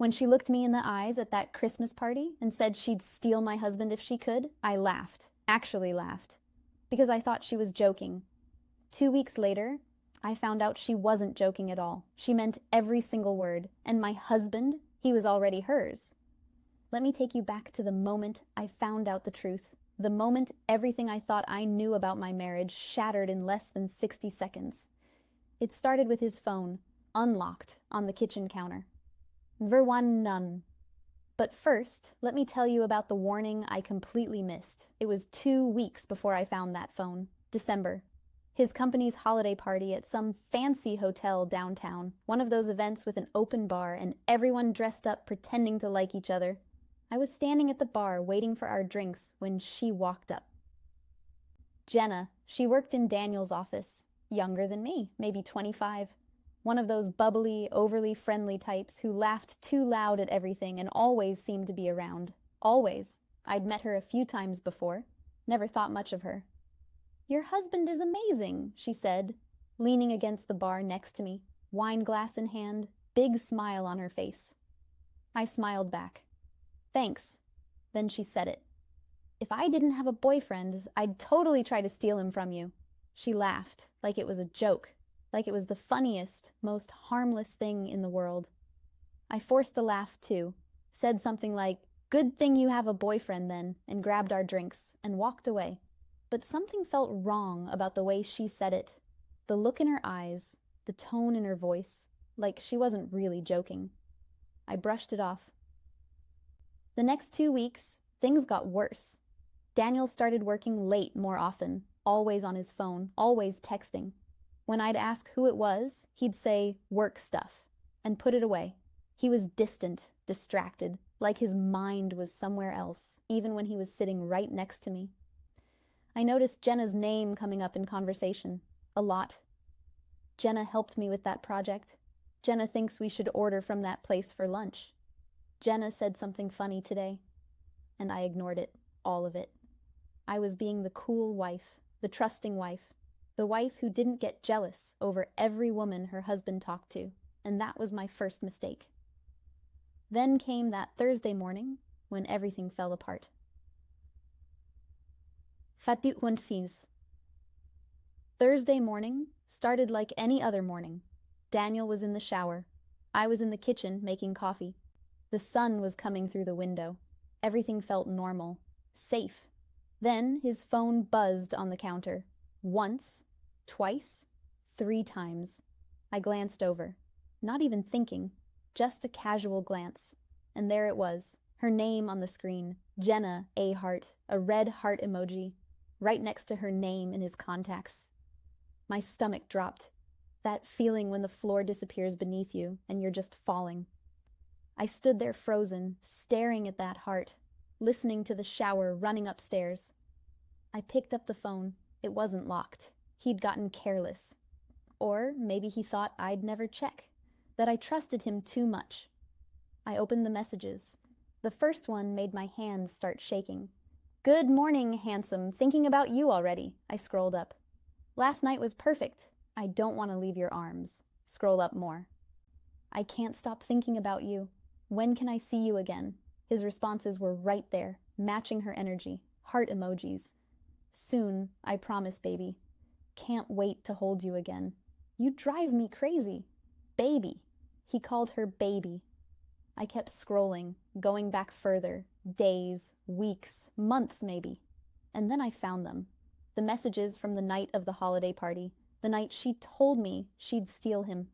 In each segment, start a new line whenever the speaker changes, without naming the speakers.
When she looked me in the eyes at that Christmas party and said she'd steal my husband if she could, I laughed, actually laughed, because I thought she was joking. 2 weeks later, I found out she wasn't joking at all. She meant every single word, and my husband, he was already hers. Let me take you back to the moment I found out the truth, the moment everything I thought I knew about my marriage shattered in less than 60 seconds. It started with his phone, unlocked, on the kitchen counter. Verwan none. But first, let me tell you about the warning I completely missed. It was 2 weeks before I found that phone. December. His company's holiday party at some fancy hotel downtown, one of those events with an open bar and everyone dressed up pretending to like each other. I was standing at the bar waiting for our drinks when she walked up. Jenna, she worked in Daniel's office, younger than me, maybe 25. One of those bubbly, overly friendly types who laughed too loud at everything and always seemed to be around. Always. I'd met her a few times before. Never thought much of her. "Your husband is amazing," she said, leaning against the bar next to me, wine glass in hand, big smile on her face. I smiled back. "Thanks." Then she said it. "If I didn't have a boyfriend, I'd totally try to steal him from you." She laughed, like it was a joke, like it was the funniest, most harmless thing in the world. I forced a laugh too, said something like, "Good thing you have a boyfriend then," and grabbed our drinks and walked away. But something felt wrong about the way she said it. The look in her eyes, the tone in her voice, like she wasn't really joking. I brushed it off. The next 2 weeks, things got worse. Daniel started working late more often, always on his phone, always texting. When I'd ask who it was, he'd say, "Work stuff," and put it away. He was distant, distracted, like his mind was somewhere else, even when he was sitting right next to me. I noticed Jenna's name coming up in conversation, a lot. Jenna helped me with that project. Jenna thinks we should order from that place for lunch. Jenna said something funny today, and I ignored it, all of it. I was being the cool wife, the trusting wife, the wife who didn't get jealous over every woman her husband talked to, and that was my first mistake. Then came that Thursday morning when everything fell apart. Thursday morning started like any other morning. Daniel was in the shower. I was in the kitchen making coffee. The sun was coming through the window. Everything felt normal, safe. Then his phone buzzed on the counter. Once, twice, 3 times. I glanced over, not even thinking, just a casual glance. And there it was, her name on the screen, Jenna A. Hart, a red heart emoji, right next to her name in his contacts. My stomach dropped, that feeling when the floor disappears beneath you and you're just falling. I stood there frozen, staring at that heart, listening to the shower running upstairs. I picked up the phone. It wasn't locked. He'd gotten careless. Or maybe he thought I'd never check, that I trusted him too much. I opened the messages. The first one made my hands start shaking. "Good morning, handsome. Thinking about you already." I scrolled up. "Last night was perfect. I don't want to leave your arms." Scroll up more. "I can't stop thinking about you. When can I see you again?" His responses were right there, matching her energy. Heart emojis. "Soon, I promise, baby. Can't wait to hold you again. You drive me crazy." Baby. He called her baby. I kept scrolling, going back further, days, weeks, months maybe. And then I found them. The messages from the night of the holiday party, the night she told me she'd steal him.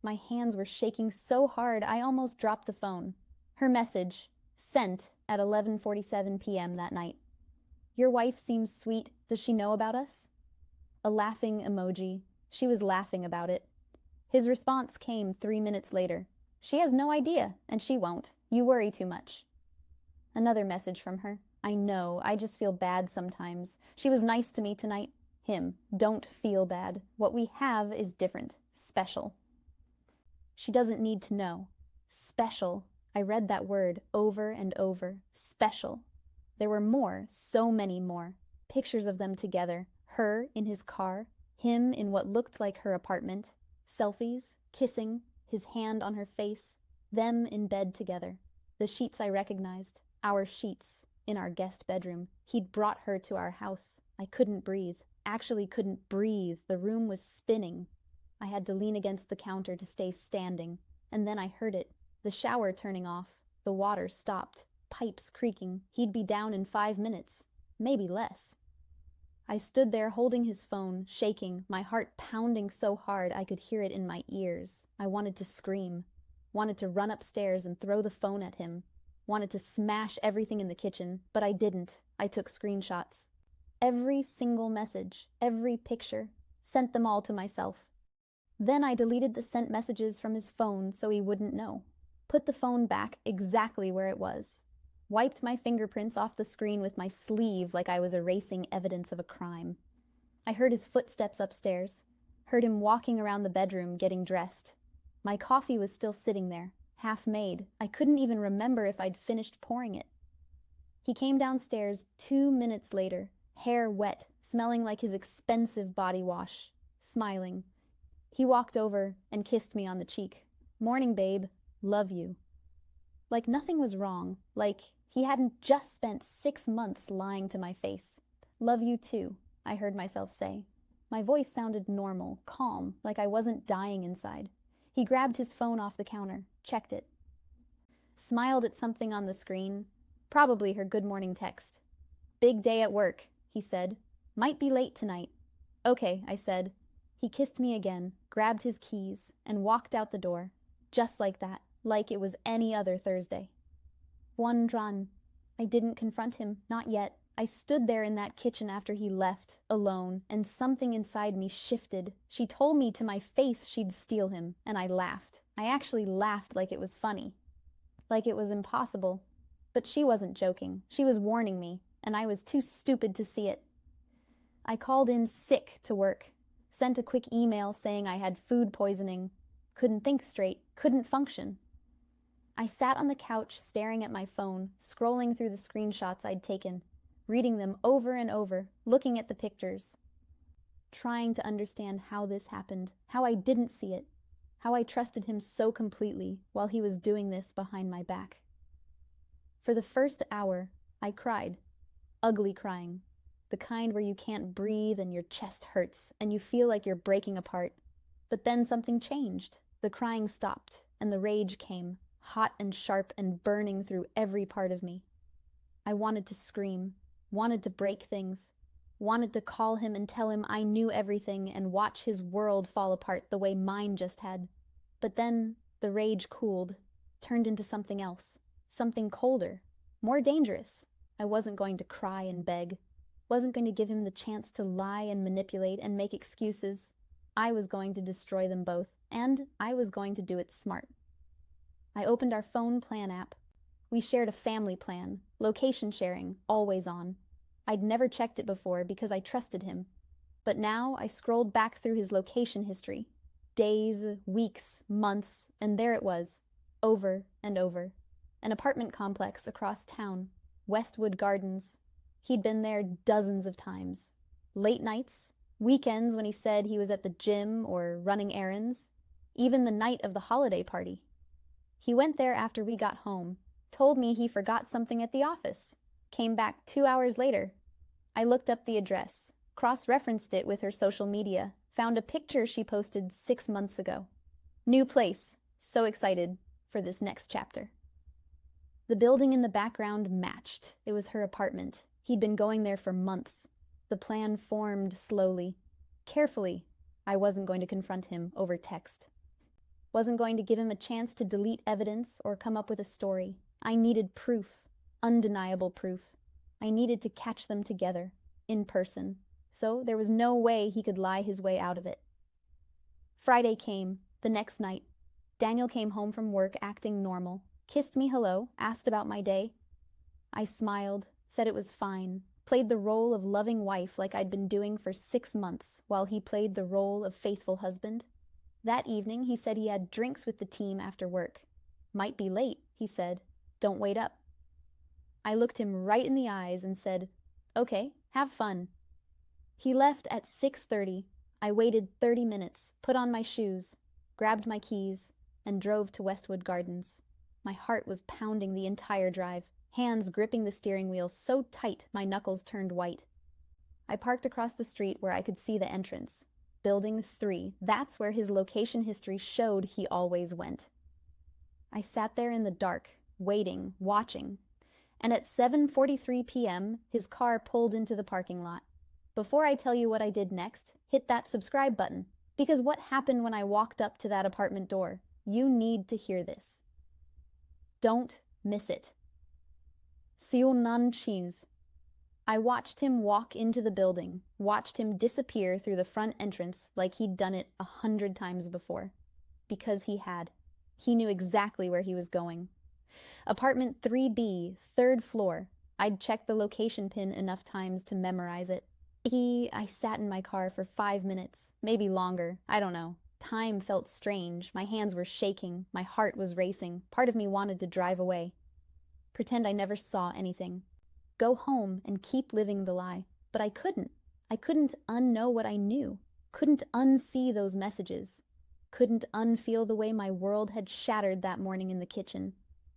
My hands were shaking so hard I almost dropped the phone. Her message, sent at 11:47 p.m. that night. "Your wife seems sweet. Does she know about us?" A laughing emoji. She was laughing about it. His response came 3 minutes later. "She has no idea, and she won't. You worry too much." Another message from her. "I know, I just feel bad sometimes. She was nice to me tonight." Him. "Don't feel bad. What we have is different. Special." She doesn't need to know. Special. I read that word over and over. Special. There were more, so many more. Pictures of them together. Her in his car. Him in what looked like her apartment. Selfies. Kissing. His hand on her face. Them in bed together. The sheets I recognized. Our sheets. In our guest bedroom. He'd brought her to our house. I couldn't breathe. Actually couldn't breathe. The room was spinning. I had to lean against the counter to stay standing. And then I heard it. The shower turning off. The water stopped. Pipes creaking. He'd be down in 5 minutes. Maybe less. I stood there holding his phone, shaking, my heart pounding so hard I could hear it in my ears. I wanted to scream. Wanted to run upstairs and throw the phone at him. Wanted to smash everything in the kitchen, but I didn't. I took screenshots. Every single message, every picture, sent them all to myself. Then I deleted the sent messages from his phone so he wouldn't know. Put the phone back exactly where it was. Wiped my fingerprints off the screen with my sleeve like I was erasing evidence of a crime. I heard his footsteps upstairs. Heard him walking around the bedroom, getting dressed. My coffee was still sitting there, half made. I couldn't even remember if I'd finished pouring it. He came downstairs 2 minutes later, hair wet, smelling like his expensive body wash, smiling. He walked over and kissed me on the cheek. "Morning, babe. Love you." Like nothing was wrong, like he hadn't just spent 6 months lying to my face. "Love you too," I heard myself say. My voice sounded normal, calm, like I wasn't dying inside. He grabbed his phone off the counter, checked it. Smiled at something on the screen, probably her good morning text. "Big day at work," he said. "Might be late tonight." "Okay," I said. He kissed me again, grabbed his keys, and walked out the door. Just like that, like it was any other Thursday. Wondran. I didn't confront him, not yet. I stood there in that kitchen after he left, alone, and something inside me shifted. She told me to my face she'd steal him, and I laughed. I actually laughed like it was funny. Like it was impossible. But she wasn't joking. She was warning me, and I was too stupid to see it. I called in sick to work. Sent a quick email saying I had food poisoning. Couldn't think straight. Couldn't function. I sat on the couch staring at my phone, scrolling through the screenshots I'd taken, reading them over and over, looking at the pictures, trying to understand how this happened, how I didn't see it, how I trusted him so completely while he was doing this behind my back. For the first hour, I cried. Ugly crying. The kind where you can't breathe and your chest hurts and you feel like you're breaking apart. But then something changed. The crying stopped and the rage came, hot and sharp and burning through every part of me. I wanted to scream, wanted to break things, wanted to call him and tell him I knew everything and watch his world fall apart the way mine just had. But then the rage cooled, turned into something else, something colder, more dangerous. I wasn't going to cry and beg, wasn't going to give him the chance to lie and manipulate and make excuses. I was going to destroy them both, and I was going to do it smart. I opened our phone plan app. We shared a family plan, location sharing, always on. I'd never checked it before because I trusted him. But now I scrolled back through his location history. Days, weeks, months, and there it was, over and over. An apartment complex across town, Westwood Gardens. He'd been there dozens of times. Late nights, weekends when he said he was at the gym or running errands, even the night of the holiday party. He went there after we got home, told me he forgot something at the office, came back 2 hours later. I looked up the address, cross-referenced it with her social media, found a picture she posted 6 months ago. New place, so excited for this next chapter. The building in the background matched. It was her apartment. He'd been going there for months. The plan formed slowly. Carefully. I wasn't going to confront him over text. Wasn't going to give him a chance to delete evidence or come up with a story. I needed proof. Undeniable proof. I needed to catch them together, in person. So there was no way he could lie his way out of it. Friday came, the next night. Daniel came home from work acting normal, kissed me hello, asked about my day. I smiled, said it was fine, played the role of loving wife like I'd been doing for 6 months while he played the role of faithful husband. That evening, he said he had drinks with the team after work. Might be late, he said. Don't wait up. I looked him right in the eyes and said, "Okay, have fun." He left at 6:30. I waited 30 minutes, put on my shoes, grabbed my keys, and drove to Westwood Gardens. My heart was pounding the entire drive, hands gripping the steering wheel so tight my knuckles turned white. I parked across the street where I could see the entrance. Building 3, that's where his location history showed he always went. I sat there in the dark, waiting, watching, and at 7:43 p.m., his car pulled into the parking lot. Before I tell you what I did next, hit that subscribe button, because what happened when I walked up to that apartment door? You need to hear this. Don't miss it. Siunan cheese. I watched him walk into the building, watched him disappear through the front entrance like he'd done it 100 times before. Because he had. He knew exactly where he was going. Apartment 3B, 3rd floor. I'd checked the location pin enough times to memorize it. I sat in my car for 5 minutes, maybe longer, I don't know. Time felt strange, my hands were shaking, my heart was racing, part of me wanted to drive away. Pretend I never saw anything. Go home and keep living the lie. But I couldn't. I couldn't unknow what I knew. Couldn't unsee those messages. Couldn't unfeel the way my world had shattered that morning in the kitchen.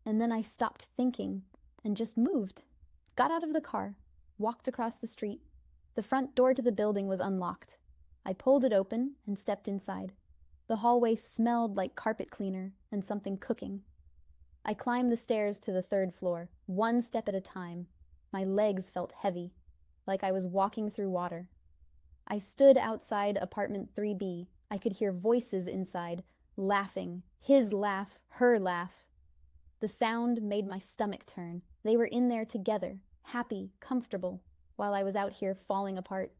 And then I stopped thinking and just moved. Got out of the car, walked across the street. The front door to the building was unlocked. I pulled it open and stepped inside. The hallway smelled like carpet cleaner and something cooking. I climbed the stairs to the 3rd floor, one step at a time. My legs felt heavy, like I was walking through water. I stood outside apartment 3B. I could hear voices inside, laughing. His laugh, her laugh. The sound made my stomach turn. They were in there together, happy, comfortable, while I was out here falling apart.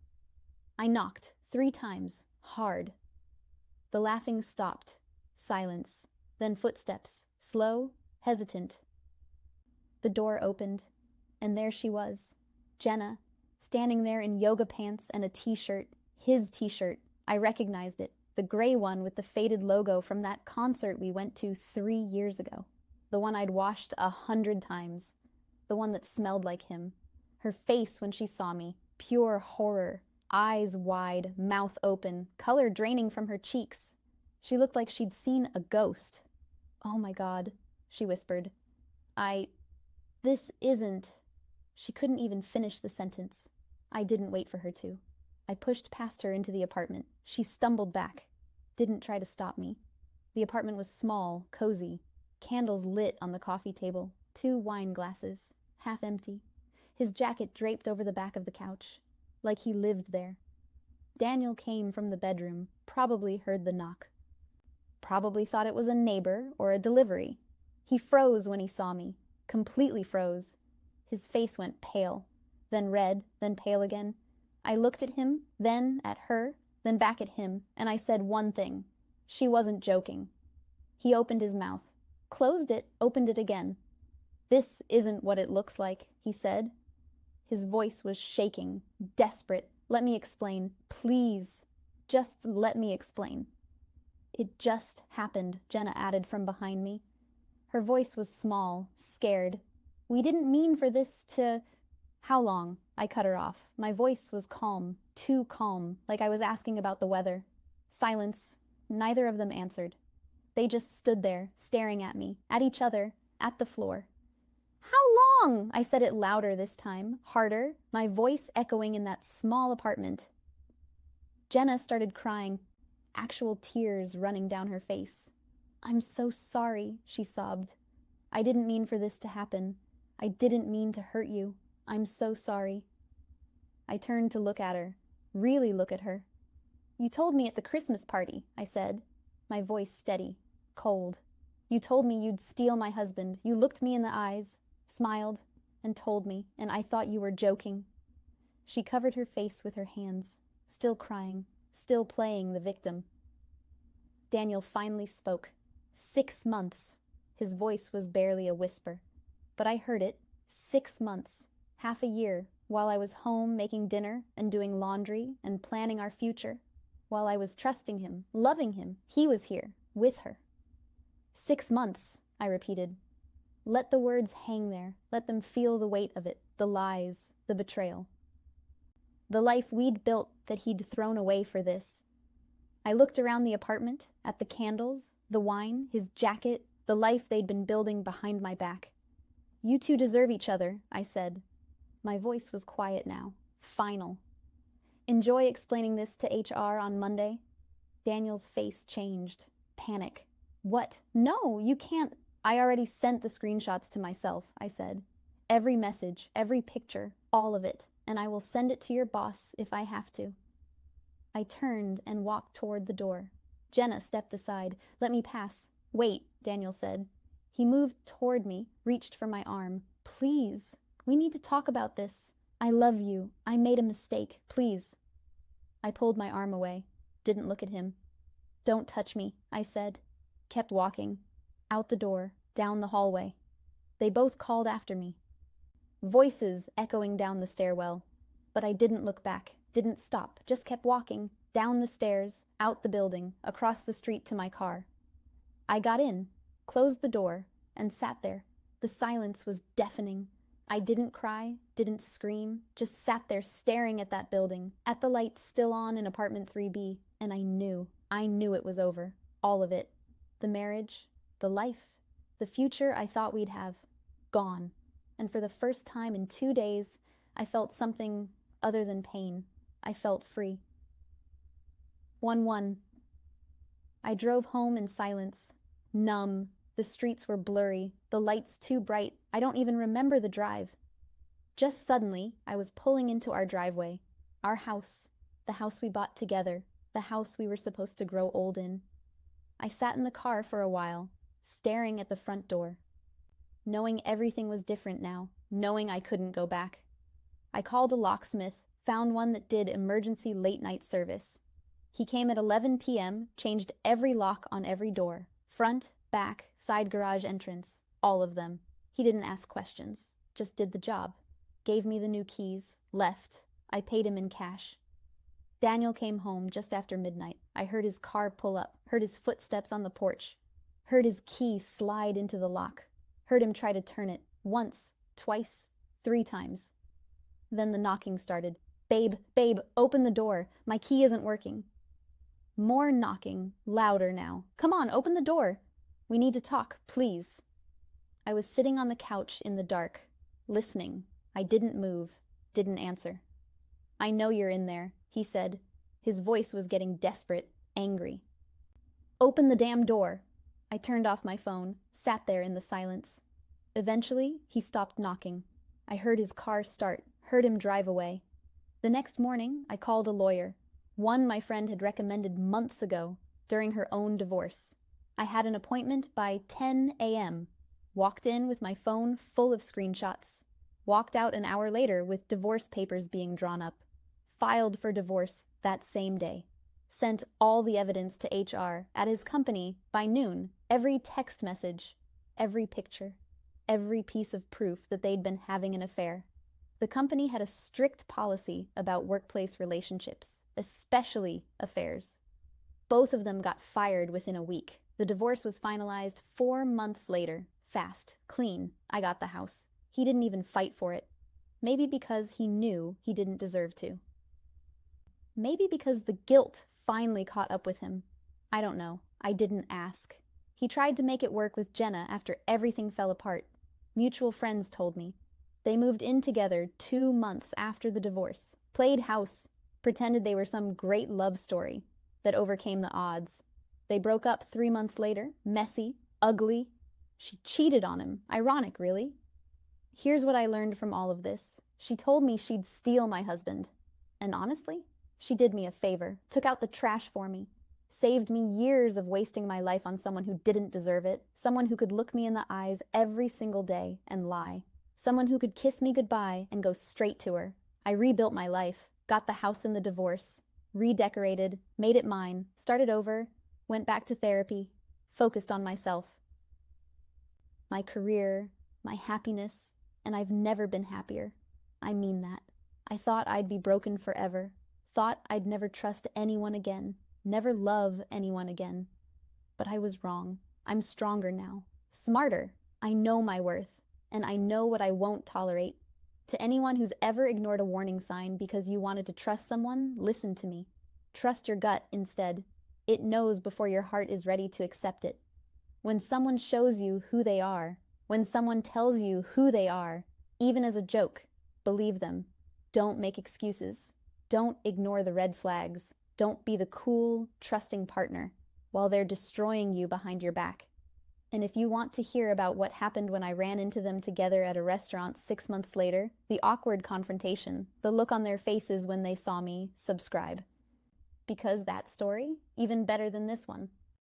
I knocked 3 times, hard. The laughing stopped. Silence. Then footsteps, slow, hesitant. The door opened, and there she was, Jenna, standing there in yoga pants and a t-shirt, his t-shirt. I recognized it, the gray one with the faded logo from that concert we went to 3 years ago. The one I'd washed 100 times. The one that smelled like him. Her face when she saw me, pure horror, eyes wide, mouth open, color draining from her cheeks. She looked like she'd seen a ghost. "Oh my God," she whispered. This isn't... She couldn't even finish the sentence. I didn't wait for her to. I pushed past her into the apartment. She stumbled back. Didn't try to stop me. The apartment was small, cozy. Candles lit on the coffee table. 2 wine glasses, half empty. His jacket draped over the back of the couch, like he lived there. Daniel came from the bedroom, probably heard the knock. Probably thought it was a neighbor or a delivery. He froze when he saw me, completely froze. His face went pale, then red, then pale again. I looked at him, then at her, then back at him, and I said one thing. She wasn't joking. He opened his mouth, closed it, opened it again. "This isn't what it looks like," he said. His voice was shaking, desperate. "Let me explain. Please. Just let me explain." "It just happened," Jenna added from behind me. Her voice was small, scared. "We didn't mean for this to..." "How long?" I cut her off. My voice was calm, too calm, like I was asking about the weather. Silence. Neither of them answered. They just stood there, staring at me, at each other, at the floor. "How long?" I said it louder this time, harder, my voice echoing in that small apartment. Jenna started crying, actual tears running down her face. "I'm so sorry," she sobbed. "I didn't mean for this to happen. I didn't mean to hurt you. I'm so sorry." I turned to look at her, really look at her. "You told me at the Christmas party," I said, my voice steady, cold. "You told me you'd steal my husband. You looked me in the eyes, smiled, and told me, and I thought you were joking." She covered her face with her hands, still crying, still playing the victim. Daniel finally spoke. 6 months. His voice was barely a whisper. But I heard it. 6 months. Half a year, while I was home making dinner and doing laundry and planning our future. While I was trusting him, loving him, he was here, with her. 6 months, I repeated. Let the words hang there. Let them feel the weight of it, the lies, the betrayal. The life we'd built that he'd thrown away for this. I looked around the apartment, at the candles, the wine, his jacket, the life they'd been building behind my back. You two deserve each other, I said. My voice was quiet now, final. Enjoy explaining this to HR on Monday? Daniel's face changed. Panic. What? No, you can't. I already sent the screenshots to myself, I said. Every message, every picture, all of it, and I will send it to your boss if I have to. I turned and walked toward the door. Jenna stepped aside. Let me pass. Wait, Daniel said. He moved toward me, reached for my arm. Please, we need to talk about this. I love you. I made a mistake. Please. I pulled my arm away. Didn't look at him. Don't touch me, I said. Kept walking. Out the door, down the hallway. They both called after me. Voices echoing down the stairwell. But I didn't look back, didn't stop, just kept walking, down the stairs, out the building, across the street to my car. I got in, closed the door, and sat there. The silence was deafening. I didn't cry, didn't scream, just sat there staring at that building, at the lights still on in apartment 3B, and I knew it was over. All of it. The marriage, the life, the future I thought we'd have. Gone. And for the first time in 2 days, I felt something other than pain. I felt free. 1-1. I drove home in silence, numb. The streets were blurry, the lights too bright. I don't even remember the drive. Just suddenly, I was pulling into our driveway. Our house, the house we bought together, the house we were supposed to grow old in. I sat in the car for a while, staring at the front door. Knowing everything was different now, knowing I couldn't go back. I called a locksmith, found one that did emergency late-night service. He came at 11 p.m., changed every lock on every door. Front, back, side garage entrance, all of them. He didn't ask questions, just did the job. Gave me the new keys, left. I paid him in cash. Daniel came home just after midnight. I heard his car pull up, heard his footsteps on the porch, heard his key slide into the lock, heard him try to turn it, once, twice, 3 times. Then the knocking started. Babe, open the door. My key isn't working. More knocking, louder now. Come on, open the door. We need to talk, please. I was sitting on the couch in the dark, listening. I didn't move, didn't answer. I know you're in there, he said. His voice was getting desperate, angry. Open the damn door. I turned off my phone, sat there in the silence. Eventually, he stopped knocking. I heard his car start, heard him drive away. The next morning, I called a lawyer, one my friend had recommended months ago, during her own divorce. I had an appointment by 10 a.m., walked in with my phone full of screenshots, walked out an hour later with divorce papers being drawn up, filed for divorce that same day, sent all the evidence to HR at his company by noon, every text message, every picture, every piece of proof that they'd been having an affair. The company had a strict policy about workplace relationships, especially affairs. Both of them got fired within a week. The divorce was finalized 4 months later. Fast, clean. I got the house. He didn't even fight for it. Maybe because he knew he didn't deserve to. Maybe because the guilt finally caught up with him. I don't know. I didn't ask. He tried to make it work with Jenna after everything fell apart. Mutual friends told me. They moved in together 2 months after the divorce, played house, pretended they were some great love story that overcame the odds. They broke up 3 months later, messy, ugly. She cheated on him. Ironic, really. Here's what I learned from all of this. She told me she'd steal my husband. And honestly, she did me a favor, took out the trash for me, saved me years of wasting my life on someone who didn't deserve it, someone who could look me in the eyes every single day and lie, someone who could kiss me goodbye and go straight to her. I rebuilt my life, got the house in the divorce, redecorated, made it mine, started over, went back to therapy, focused on myself. My career, my happiness, and I've never been happier. I mean that. I thought I'd be broken forever, thought I'd never trust anyone again, never love anyone again. But I was wrong. I'm stronger now, smarter. I know my worth, and I know what I won't tolerate. To anyone who's ever ignored a warning sign because you wanted to trust someone, listen to me. Trust your gut instead. It knows before your heart is ready to accept it. When someone shows you who they are, when someone tells you who they are, even as a joke, believe them. Don't make excuses. Don't ignore the red flags. Don't be the cool, trusting partner while they're destroying you behind your back. And if you want to hear about what happened when I ran into them together at a restaurant 6 months later, the awkward confrontation, the look on their faces when they saw me, subscribe. Because that story, even better than this one.